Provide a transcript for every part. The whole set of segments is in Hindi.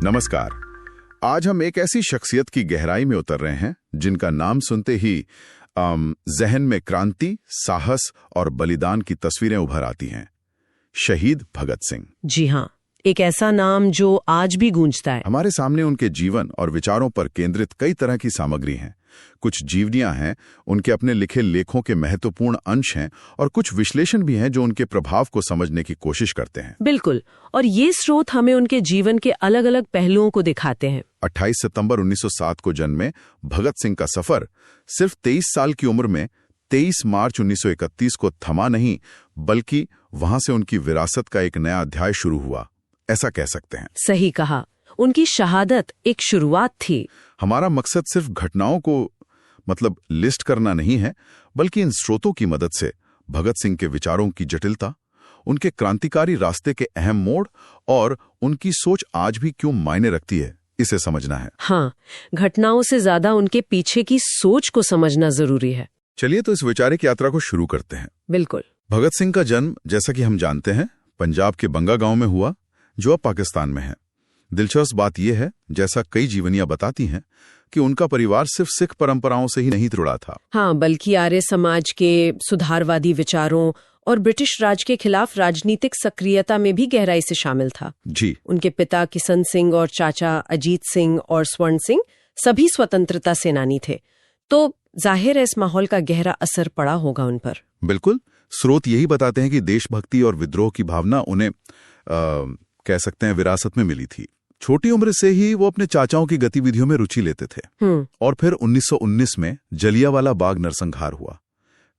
नमस्कार। आज हम एक ऐसी शख्सियत की गहराई में उतर रहे हैं जिनका नाम सुनते ही जहन में क्रांति, साहस और बलिदान की तस्वीरें उभर आती हैं। शहीद भगत सिंह। जी हाँ, एक ऐसा नाम जो आज भी गूंजता है। हमारे सामने उनके जीवन और विचारों पर केंद्रित कई तरह की सामग्री हैं। कुछ जीवनियां हैं, उनके अपने लिखे लेखों के महत्वपूर्ण अंश हैं, और कुछ विश्लेषण भी हैं जो उनके प्रभाव को समझने की कोशिश करते हैं। बिल्कुल, और ये स्रोत हमें उनके जीवन के अलग अलग पहलुओं को दिखाते हैं। 28 सितंबर 1907 को जन्मे भगत सिंह का सफर सिर्फ 23 साल की उम्र में 23 मार्च 1931 को थमा नहीं, बल्कि वहां से उनकी विरासत का एक नया अध्याय शुरू हुआ, ऐसा कह सकते हैं। सही कहा, उनकी शहादत एक शुरुआत थी। हमारा मकसद सिर्फ घटनाओं को लिस्ट करना नहीं है, बल्कि इन स्रोतों की मदद से भगत सिंह के विचारों की जटिलता, उनके क्रांतिकारी रास्ते के अहम मोड़ और उनकी सोच आज भी क्यों मायने रखती है, इसे समझना है। हाँ, घटनाओं से ज्यादा उनके पीछे की सोच को समझना जरूरी है। चलिए तो इस वैचारिक यात्रा को शुरू करते हैं। बिल्कुल। भगत सिंह का जन्म, जैसा कि हम जानते हैं, पंजाब के बंगा गांव में हुआ, जो अब पाकिस्तान में है। दिलचस्प बात यह है, जैसा कई जीवनियां बताती हैं, कि उनका परिवार सिर्फ सिख परंपराओं से ही नहीं जुड़ा था। हाँ, बल्कि आर्य समाज के सुधारवादी विचारों और ब्रिटिश राज के खिलाफ राजनीतिक सक्रियता में भी गहराई से शामिल था। जी। उनके पिता किशन सिंह और चाचा अजीत सिंह और स्वर्ण सिंह सभी स्वतंत्रता सेनानी थे, तो जाहिर है इस माहौल का गहरा असर पड़ा होगा उन पर। बिल्कुल। स्रोत यही बताते हैं कि देशभक्ति और विद्रोह की भावना उन्हें कह सकते हैं विरासत में मिली थी। छोटी उम्र से ही वो अपने चाचाओं की गतिविधियों में रुचि लेते थे। और फिर 1919 में जलियांवाला बाग नरसंहार हुआ।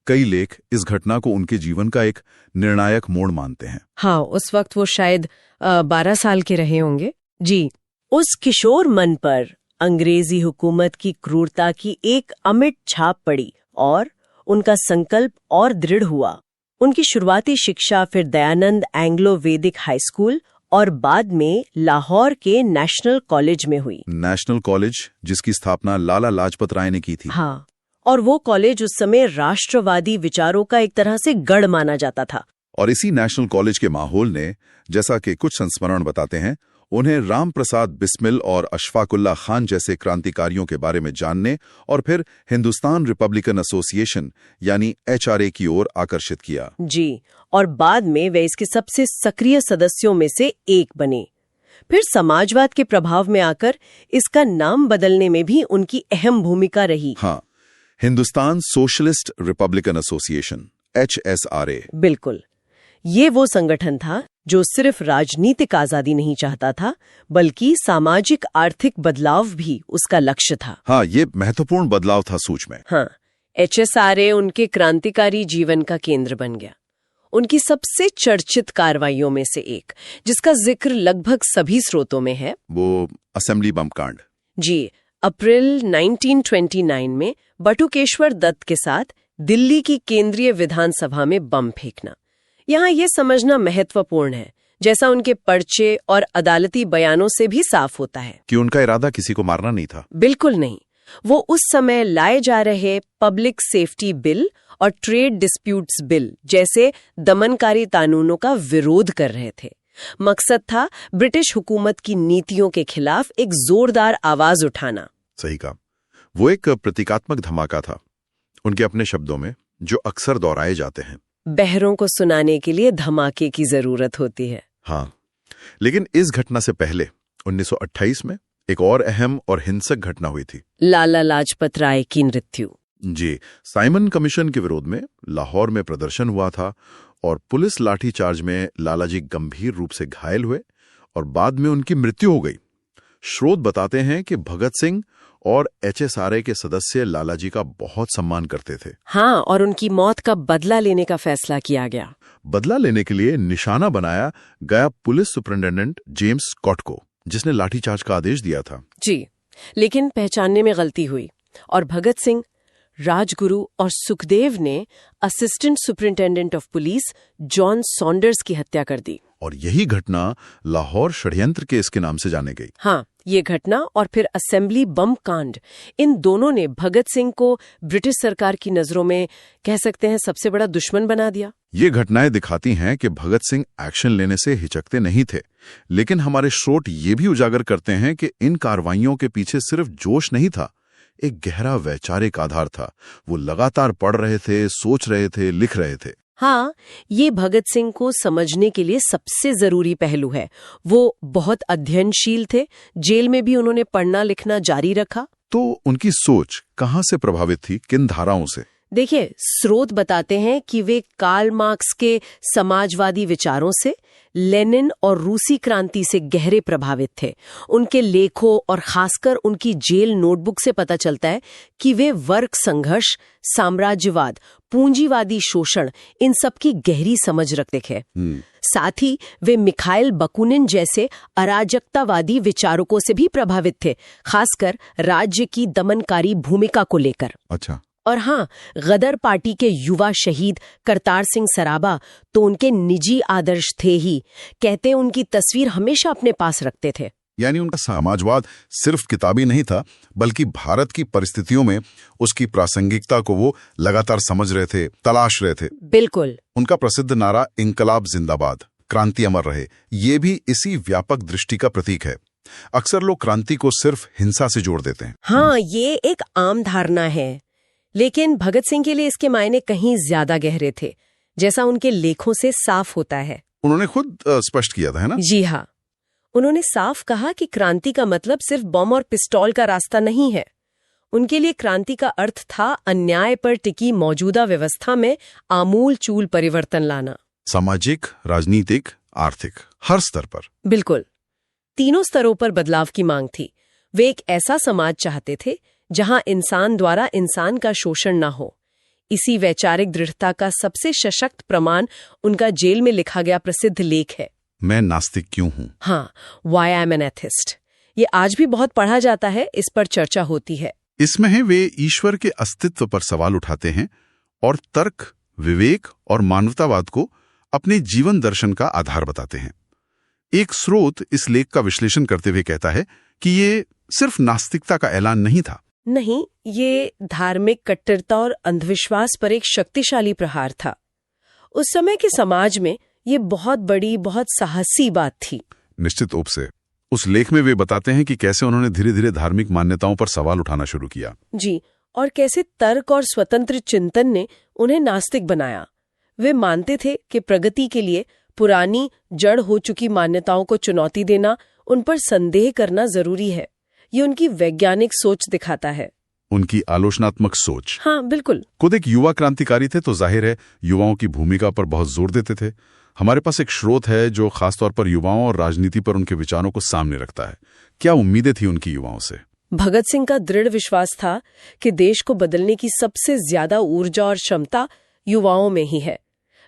कई लेख इस घटना को उनके जीवन का एक निर्णायक मोड़ मानते हैं। हाँ, उस वक्त वो शायद 12 साल के रहे होंगे। जी। उस किशोर मन पर अंग्रेजी हुकूमत की क्रूरता की एक अमिट छाप पड़ी और उनका संकल्प और दृढ़ हुआ। उनकी शुरुआती शिक्षा फिर दयानंद एंग्लो वैदिक हाई स्कूल और बाद में लाहौर के नेशनल कॉलेज में हुई। नेशनल कॉलेज, जिसकी स्थापना लाला लाजपत राय ने की थी। हाँ, और वो कॉलेज उस समय राष्ट्रवादी विचारों का एक तरह से गढ़ माना जाता था। और इसी नेशनल कॉलेज के माहौल ने, जैसा कि कुछ संस्मरण बताते हैं, उन्हें राम प्रसाद बिस्मिल और अशफाकुल्ला खान जैसे क्रांतिकारियों के बारे में जानने और फिर हिंदुस्तान रिपब्लिकन एसोसिएशन यानी HRA की ओर आकर्षित किया। जी, और बाद में वे इसके सबसे सक्रिय सदस्यों में से एक बने। फिर समाजवाद के प्रभाव में आकर इसका नाम बदलने में भी उनकी अहम भूमिका रही। हाँ, Hindustan socialist Republican association, HSRA। बिल्कुल, ये वो संगठन था जो सिर्फ राजनीतिक आजादी नहीं चाहता था, बल्कि सामाजिक आर्थिक बदलाव भी उसका लक्ष्य था। हाँ, ये महत्वपूर्ण बदलाव था सोच में। हाँ, HSRA उनके क्रांतिकारी जीवन का केंद्र बन गया। उनकी सबसे चर्चित कार्रवाइयों में से एक, जिसका जिक्र लगभग सभी स्रोतों में है, वो असेंबली बम कांड। जी, अप्रैल 1929 में बटुकेश्वर दत्त के साथ दिल्ली की केंद्रीय विधानसभा में बम फेंकना। यहाँ ये समझना महत्वपूर्ण है, जैसा उनके पर्चे और अदालती बयानों से भी साफ होता है, कि उनका इरादा किसी को मारना नहीं था। बिल्कुल नहीं। वो उस समय लाए जा रहे पब्लिक सेफ्टी बिल और ट्रेड डिस्प्यूट्स बिल जैसे दमनकारी कानूनों का विरोध कर रहे थे। मकसद था ब्रिटिश हुकूमत की नीतियों के खिलाफ एक जोरदार आवाज उठाना। सही कहा। वो एक प्रतीकात्मक धमाका था, उनके अपने शब्दों में, जो अक्सर दोहराए जाते हैं। बहरों को सुनाने के लिए धमाके की जरूरत होती है। हाँ, लेकिन इस घटना से पहले 1928 में एक और अहम और हिंसक घटना हुई थी, लाला लाजपत राय की मृत्यु। जी, साइमन कमीशन के विरोध में लाहौर में प्रदर्शन हुआ था और पुलिस लाठीचार्ज में लालाजी गंभीर रूप से घायल हुए और बाद में उनकी मृत्यु हो गई। स्रोत बताते हैं कि भगत सिंह और HSRA के सदस्य लालाजी का बहुत सम्मान करते थे। हाँ, और उनकी मौत का बदला लेने का फैसला किया गया। बदला लेने के लिए निशाना बनाया गया पुलिस सुपरिटेंडेंट जेम्स स्कॉट को, जिसने लाठीचार्ज का आदेश दिया था। जी, लेकिन पहचानने में गलती हुई और भगत सिंह, राजगुरु और सुखदेव ने assistant superintendent of police John Saunders की हत्या कर दी। और यही घटना लाहौर षड्यंत्र केस के नाम से जाने गई। हाँ, ये घटना और फिर असेंबली बम कांड, इन दोनों ने भगत सिंह को ब्रिटिश सरकार की नजरों में कह सकते हैं सबसे बड़ा दुश्मन बना दिया। ये घटनाएं दिखाती हैं कि भगत सिंह एक्शन लेने से हिचकते नहीं थे, लेकिन हमारे स्रोत ये भी उजागर करते हैं कि इन कार्रवाइयों के पीछे सिर्फ जोश नहीं था, एक गहरा वैचारिक आधार था। वो लगातार पढ़ रहे थे, सोच रहे थे, लिख रहे थे। हाँ, ये भगत सिंह को समझने के लिए सबसे जरूरी पहलू है। वो बहुत अध्ययनशील थे, जेल में भी उन्होंने पढ़ना लिखना जारी रखा। तो उनकी सोच कहाँ से प्रभावित थी, किन धाराओं से? देखिए, स्रोत बताते हैं कि वे कार्ल मार्क्स के समाजवादी विचारों से, लेनिन और रूसी क्रांति से गहरे प्रभावित थे। उनके लेखों और खासकर उनकी जेल नोटबुक से पता चलता है कि वे वर्ग संघर्ष, साम्राज्यवाद, पूंजीवादी शोषण, इन सब की गहरी समझ रखते थे। साथ ही वे मिखाइल बकुनिन जैसे अराजकतावादी विचारकों से भी प्रभावित थे, खासकर राज्य की दमनकारी भूमिका को लेकर। अच्छा। और हाँ, गदर पार्टी के युवा शहीद करतार सिंह सराबा तो उनके निजी आदर्श थे ही। कहते उनकी तस्वीर हमेशा अपने पास रखते थे। यानी उनका समाजवाद सिर्फ किताबी नहीं था, बल्कि भारत की परिस्थितियों में उसकी प्रासंगिकता को वो लगातार समझ रहे थे, तलाश रहे थे। बिल्कुल। उनका प्रसिद्ध नारा इंकलाब जिंदाबाद, क्रांति अमर रहे, ये भी इसी व्यापक दृष्टि का प्रतीक है। अक्सर लोग क्रांति को सिर्फ हिंसा से जोड़ देते हैं। हाँ, ये एक आम धारणा है, लेकिन भगत सिंह के लिए इसके मायने कहीं ज्यादा गहरे थे, जैसा उनके लेखों से साफ होता है। उन्होंने खुद स्पष्ट किया था, है ना? जी हाँ, उन्होंने साफ कहा कि क्रांति का मतलब सिर्फ बम और पिस्तौल का रास्ता नहीं है। उनके लिए क्रांति का अर्थ था अन्याय पर टिकी मौजूदा व्यवस्था में आमूल चूल परिवर्तन लाना। सामाजिक, राजनीतिक, आर्थिक, हर स्तर पर। बिल्कुल, तीनों स्तरों पर बदलाव की मांग थी। वे एक ऐसा समाज चाहते थे जहां इंसान द्वारा इंसान का शोषण न हो। इसी वैचारिक दृढ़ता का सबसे सशक्त प्रमाण उनका जेल में लिखा गया प्रसिद्ध लेख है, मैं नास्तिक क्यों हूं। हाँ, why I am an atheist. ये आज भी बहुत पढ़ा जाता है, इस पर चर्चा होती है। इसमें है वे ईश्वर के अस्तित्व पर सवाल उठाते हैं और तर्क, विवेक और मानवतावाद को अपने जीवन दर्शन का आधार बताते हैं। एक स्रोत इस लेख का विश्लेषण करते हुए कहता है कि ये सिर्फ नास्तिकता का ऐलान नहीं था। नहीं, ये धार्मिक कट्टरता और अंधविश्वास पर एक शक्तिशाली प्रहार था। उस समय के समाज में ये बहुत बड़ी, बहुत साहसी बात थी। निश्चित रूप से। उस लेख में वे बताते हैं कि कैसे उन्होंने धीरे धीरे धार्मिक मान्यताओं पर सवाल उठाना शुरू किया। जी, और कैसे तर्क और स्वतंत्र चिंतन ने उन्हें नास्तिक बनाया। वे मानते थे कि प्रगति के लिए पुरानी, जड़ हो चुकी मान्यताओं को चुनौती देना, उन पर संदेह करना जरूरी है। ये उनकी वैज्ञानिक सोच दिखाता है, उनकी आलोचनात्मक सोच। हाँ, बिल्कुल। खुद एक युवा क्रांतिकारी थे, तो जाहिर है युवाओं की भूमिका पर बहुत जोर देते थे। हमारे पास एक स्रोत है जो खासतौर पर युवाओं और राजनीति पर उनके विचारों को सामने रखता है। क्या उम्मीदें थी उनकी युवाओं से? भगत सिंह का दृढ़ विश्वास था कि देश को बदलने की सबसे ज्यादा ऊर्जा और क्षमता युवाओं में ही है।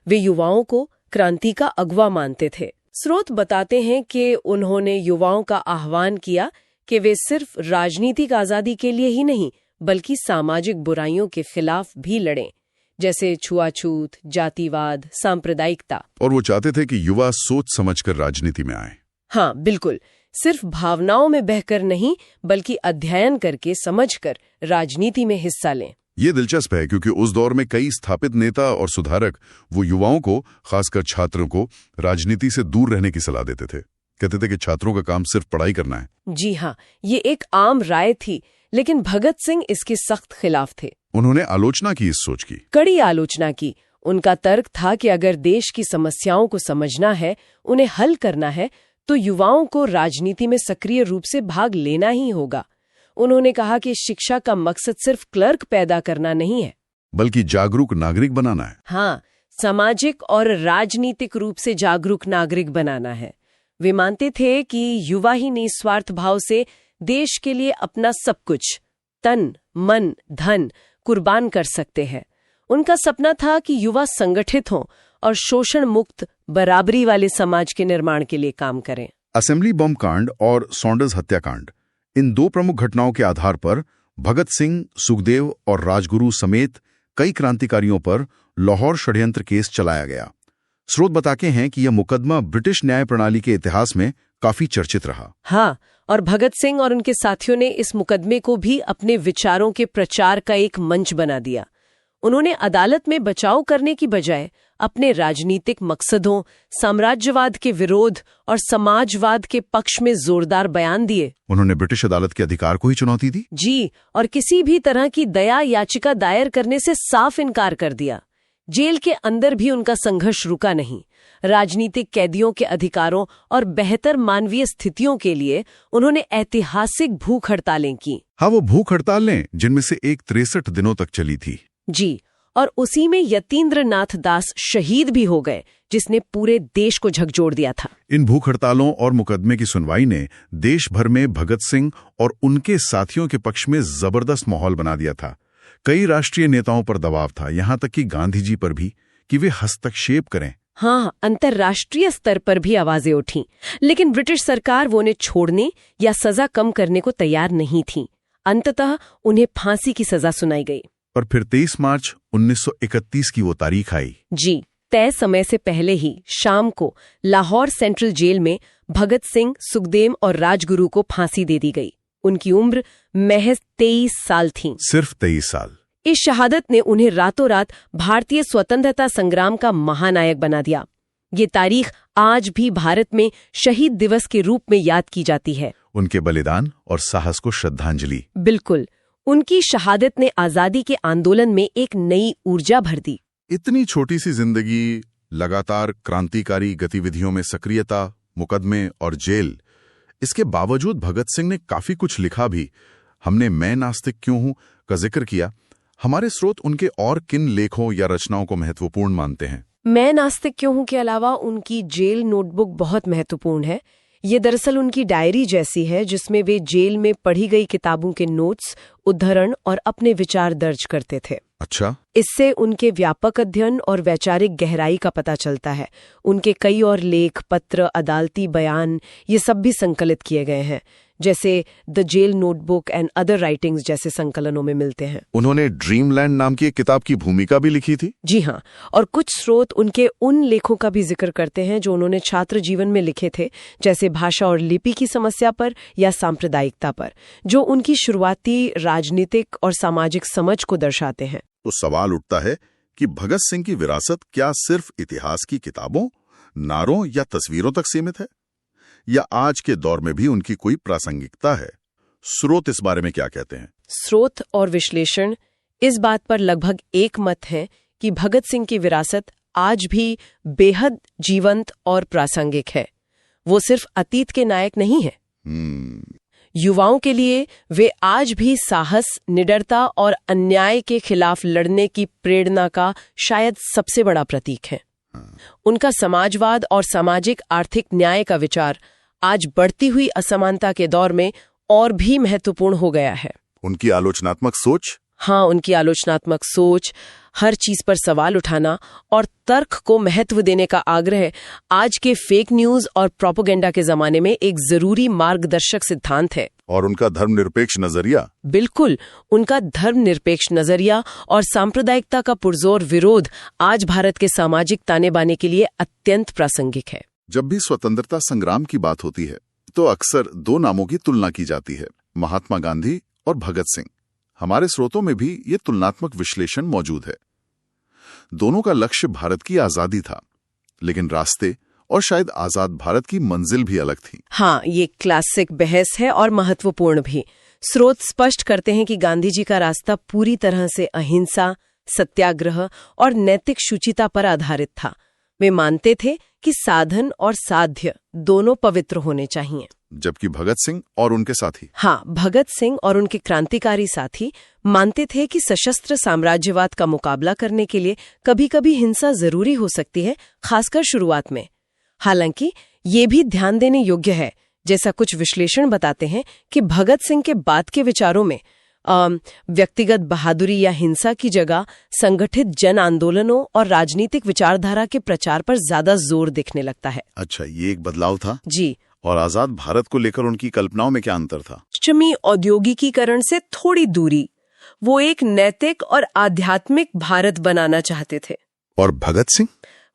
वे युवाओं को क्रांति का अगवा मानते थे। स्रोत बताते हैं कि उन्होंने युवाओं का आह्वान किया कि वे सिर्फ राजनीतिक आजादी के लिए ही नहीं, बल्कि सामाजिक बुराइयों के खिलाफ भी लड़ें, जैसे छुआछूत, जातिवाद, सांप्रदायिकता। और वो चाहते थे कि युवा सोच समझकर राजनीति में आए। हाँ, बिल्कुल। सिर्फ भावनाओं में बहकर नहीं, बल्कि अध्ययन करके, समझकर राजनीति में हिस्सा लें। ये दिलचस्प है क्योंकि उस दौर में कई स्थापित नेता और सुधारक वो युवाओं को, खासकर छात्रों को, राजनीति से दूर रहने की सलाह देते थे। कहते थे कि छात्रों का काम सिर्फ पढ़ाई करना है। जी हाँ, ये एक आम राय थी, लेकिन भगत सिंह इसके सख्त खिलाफ थे। उन्होंने आलोचना की इस सोच की, कड़ी आलोचना की। उनका तर्क था कि अगर देश की समस्याओं को समझना है, उन्हें हल करना है, तो युवाओं को राजनीति में सक्रिय रूप से भाग लेना ही होगा। उन्होंने कहा कि शिक्षा का मकसद सिर्फ क्लर्क पैदा करना नहीं है, बल्कि जागरूक नागरिक बनाना है। हाँ, सामाजिक और राजनीतिक रूप से जागरूक नागरिक बनाना है। वे मानते थे कि युवा ही निस्वार्थ भाव से देश के लिए अपना सब कुछ, तन, मन, धन कुर्बान कर सकते हैं। उनका सपना था कि युवा संगठित हों और शोषण मुक्त, बराबरी वाले समाज के निर्माण के लिए काम करें। असेंबली बम कांड और सॉन्डर्स हत्याकांड, इन दो प्रमुख घटनाओं के आधार पर भगत सिंह, सुखदेव और राजगुरु समेत कई क्रांतिकारियों पर लाहौर षड्यंत्र केस चलाया गया। स्रोत बताते हैं कि यह मुकदमा ब्रिटिश न्याय प्रणाली के इतिहास में काफी चर्चित रहा। हाँ, और भगत सिंह और उनके साथियों ने इस मुकदमे को भी अपने विचारों के प्रचार का एक मंच बना दिया। उन्होंने अदालत में बचाव करने की बजाय अपने राजनीतिक मकसदों, साम्राज्यवाद के विरोध और समाजवाद के पक्ष में जोरदार बयान दिए। उन्होंने ब्रिटिश अदालत के अधिकार को ही चुनौती दी। जी, और किसी भी तरह की दया याचिका दायर करने से साफ इनकार कर दिया। जेल के अंदर भी उनका संघर्ष रुका नहीं। राजनीतिक कैदियों के अधिकारों और बेहतर मानवीय स्थितियों के लिए उन्होंने ऐतिहासिक भूख हड़तालें की। हाँ, वो भूख हड़तालें जिनमें से एक 63 दिनों तक चली थी। जी, और उसी में यतीन्द्र नाथ दास शहीद भी हो गए, जिसने पूरे देश को झकझोर दिया था। इन भूख हड़तालों और मुकदमे की सुनवाई ने देश भर में भगत सिंह और उनके साथियों के पक्ष में जबरदस्त माहौल बना दिया था। कई राष्ट्रीय नेताओं पर दबाव था, यहाँ तक कि गांधी जी पर भी, कि वे हस्तक्षेप करें। हाँ, अंतर्राष्ट्रीय स्तर पर भी आवाजें उठी, लेकिन ब्रिटिश सरकार वो उन्हें छोड़ने या सजा कम करने को तैयार नहीं थी। अंततः उन्हें फांसी की सजा सुनाई गई। और फिर 23 मार्च 1931 की वो तारीख आई। जी, तय समय से पहले ही शाम को लाहौर सेंट्रल जेल में भगत सिंह, सुखदेव और राजगुरु को फांसी दे दी गई। उनकी उम्र महज 23 साल थी। सिर्फ 23 साल। इस शहादत ने उन्हें रातों रात भारतीय स्वतंत्रता संग्राम का महानायक बना दिया। ये तारीख आज भी भारत में शहीद दिवस के रूप में याद की जाती है। उनके बलिदान और साहस को श्रद्धांजलि। बिल्कुल, उनकी शहादत ने आजादी के आंदोलन में एक नई ऊर्जा भर दी। इतनी छोटी सी जिंदगी, लगातार क्रांतिकारी गतिविधियों में सक्रियता, मुकदमे और जेल, इसके बावजूद भगत सिंह ने काफी कुछ लिखा भी। हमने मैं नास्तिक क्यों हूं का जिक्र किया। हमारे स्रोत उनके और किन लेखों या रचनाओं को महत्वपूर्ण मानते हैं? मैं नास्तिक क्यों हूं के अलावा उनकी जेल नोटबुक बहुत महत्वपूर्ण है। ये दरअसल उनकी डायरी जैसी है, जिसमें वे जेल में पढ़ी गई किताबों के नोट्स, उद्धरण और अपने विचार दर्ज करते थे। अच्छा। इससे उनके व्यापक अध्ययन और वैचारिक गहराई का पता चलता है। उनके कई और लेख, पत्र, अदालती बयान, ये सब भी संकलित किए गए हैं, जैसे the Jail Notebook and other writings जैसे संकलनों में मिलते हैं। उन्होंने ड्रीमलैंड नाम की एक किताब की भूमिका भी लिखी थी। जी हाँ, और कुछ स्रोत उनके उन लेखों का भी जिक्र करते हैं जो उन्होंने छात्र जीवन में लिखे थे, जैसे भाषा और लिपि की समस्या पर या सांप्रदायिकता पर, जो उनकी शुरुआती राजनीतिक और सामाजिक समझ को दर्शाते हैं। तो सवाल उठता है कि भगत सिंह की विरासत क्या सिर्फ इतिहास की किताबों, नारों या तस्वीरों तक सीमित है, या आज के दौर में भी उनकी कोई प्रासंगिकता है? स्रोत इस बारे में क्या कहते हैं? स्रोत और विश्लेषण इस बात पर लगभग एक मत है कि भगत सिंह की विरासत आज भी बेहद जीवंत और प्रासंगिक है। वो सिर्फ अतीत के नायक नहीं है। युवाओं के लिए वे आज भी साहस, निडरता और अन्याय के खिलाफ लड़ने की प्रेरणा का शायद सबसे बड़ा प्रतीक है। उनका समाजवाद और सामाजिक आर्थिक न्याय का विचार आज बढ़ती हुई असमानता के दौर में और भी महत्वपूर्ण हो गया है। उनकी आलोचनात्मक सोच? हाँ, उनकी आलोचनात्मक सोच, हर चीज पर सवाल उठाना और तर्क को महत्व देने का आग्रह आज के फेक न्यूज और प्रोपेगेंडा के जमाने में एक जरूरी मार्गदर्शक सिद्धांत है। और उनका धर्मनिरपेक्ष नजरिया? बिल्कुल, उनका धर्मनिरपेक्ष नजरिया और सांप्रदायिकता का पुरजोर विरोध आज भारत के सामाजिक ताने बाने के लिए अत्यंत प्रासंगिक है। जब भी स्वतंत्रता संग्राम की बात होती है तो अक्सर दो नामों की तुलना की जाती है, महात्मा गांधी और भगत सिंह। हमारे स्रोतों में भी ये तुलनात्मक विश्लेषण मौजूद है। दोनों का लक्ष्य भारत की आजादी था, लेकिन रास्ते और शायद आजाद भारत की मंजिल भी अलग थी। हाँ, ये क्लासिक बहस है और महत्वपूर्ण भी। स्रोत स्पष्ट करते हैं कि गांधी जी का रास्ता पूरी तरह से अहिंसा, सत्याग्रह और नैतिक शुचिता पर आधारित था। वे मानते थे कि साधन और साध्य दोनों पवित्र होने चाहिए। जबकि भगत सिंह और उनके साथी? हाँ, भगत सिंह और उनके क्रांतिकारी साथी मानते थे कि सशस्त्र साम्राज्यवाद का मुकाबला करने के लिए कभी-कभी हिंसा जरूरी हो सकती है, खासकर शुरुआत में। हालांकि ये भी ध्यान देने योग्य है, जैसा कुछ विश्लेषण बताते हैं, कि भगत सिंह के बाद के विचारों में व्यक्तिगत बहादुरी या हिंसा की जगह संगठित जन आंदोलनों और राजनीतिक विचारधारा के प्रचार पर ज्यादा जोर दिखने लगता है। अच्छा, ये एक बदलाव था। जी। और आजाद भारत को लेकर उनकी कल्पनाओं में क्या अंतर था? पश्चिमी औद्योगिकीकरण से थोड़ी दूरी। वो एक नैतिक और आध्यात्मिक भारत बनाना चाहते थे। और भगत सिंह?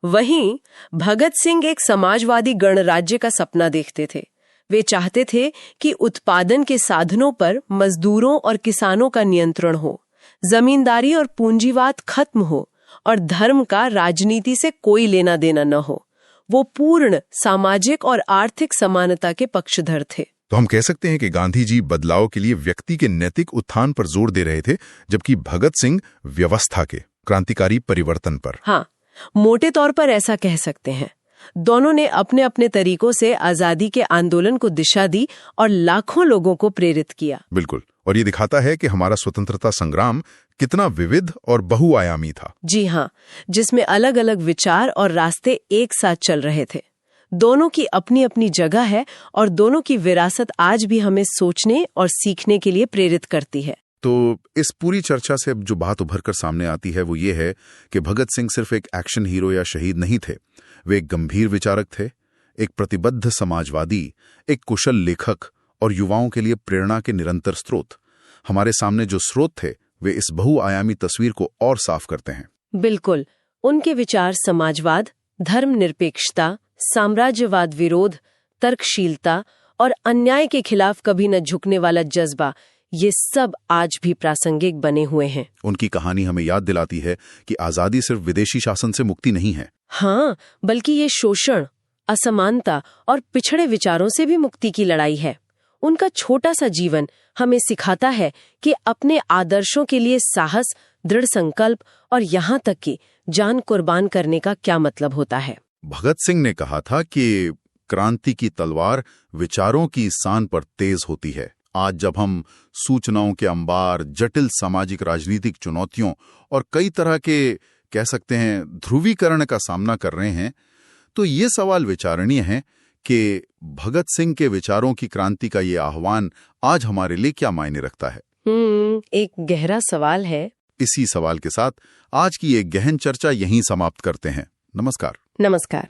वहीं भगत सिंह एक समाजवादी गणराज्य का सपना देखते थे, वे चाहते थे कि उत्पादन के साधनों पर मजदूरों और किसानों का नियंत्रण हो, जमींदारी और पूंजीवाद खत्म हो और धर्म का राजनीति से कोई लेना देना न हो। वो पूर्ण सामाजिक और आर्थिक समानता के पक्षधर थे। तो हम कह सकते हैं कि गांधी जी बदलाव के लिए व्यक्ति के नैतिक उत्थान पर जोर दे रहे थे, जबकि भगत सिंह व्यवस्था के क्रांतिकारी परिवर्तन पर। हाँ, मोटे तौर पर ऐसा कह सकते हैं। दोनों ने अपने अपने तरीकों से आजादी के आंदोलन को दिशा दी और लाखों लोगों को प्रेरित किया। बिल्कुल, और ये दिखाता है कि हमारा स्वतंत्रता संग्राम कितना विविध और बहुआयामी था। जी हाँ, जिसमें अलग अलग विचार और रास्ते एक साथ चल रहे थे। दोनों की अपनी अपनी जगह है और दोनों की विरासत आज भी हमें सोचने और सीखने के लिए प्रेरित करती है। तो इस पूरी चर्चा से अब जो बात उभर कर सामने आती है वो ये है कि भगत सिंह सिर्फ एक एक्शन हीरो या शहीद नहीं थे। वे एक गंभीर विचारक थे, एक प्रतिबद्ध समाजवादी, एक कुशल लेखक और युवाओं के लिए प्रेरणा के निरंतर स्रोत। हमारे सामने जो स्रोत थे वे इस बहुआयामी तस्वीर को और साफ करते हैं। बिल्कुल, उनके विचार समाजवाद, धर्मनिरपेक्षता, साम्राज्यवाद विरोध, तर्कशीलता और अन्याय के खिलाफ कभी न झुकने वाला जज्बा, ये सब आज भी प्रासंगिक बने हुए हैं। उनकी कहानी हमें याद दिलाती है कि आजादी सिर्फ विदेशी शासन से मुक्ति नहीं है। हाँ, बल्कि ये शोषण, असमानता और पिछड़े विचारों से भी मुक्ति की लड़ाई है। उनका छोटा सा जीवन हमें सिखाता है कि अपने आदर्शों के लिए साहस, दृढ़ संकल्प और यहाँ तक कि जान कुर्बान करने का क्या मतलब होता है। भगत सिंह ने कहा था कि क्रांति की तलवार विचारों की सान पर तेज होती है। आज जब हम सूचनाओं के अंबार, जटिल सामाजिक राजनीतिक चुनौतियों और कई तरह के कह सकते हैं ध्रुवीकरण का सामना कर रहे हैं, तो ये सवाल विचारणीय है कि भगत सिंह के विचारों की क्रांति का ये आह्वान आज हमारे लिए क्या मायने रखता है। एक गहरा सवाल है। इसी सवाल के साथ आज की एक गहन चर्चा यहीं समाप्त करते हैं। नमस्कार। नमस्कार।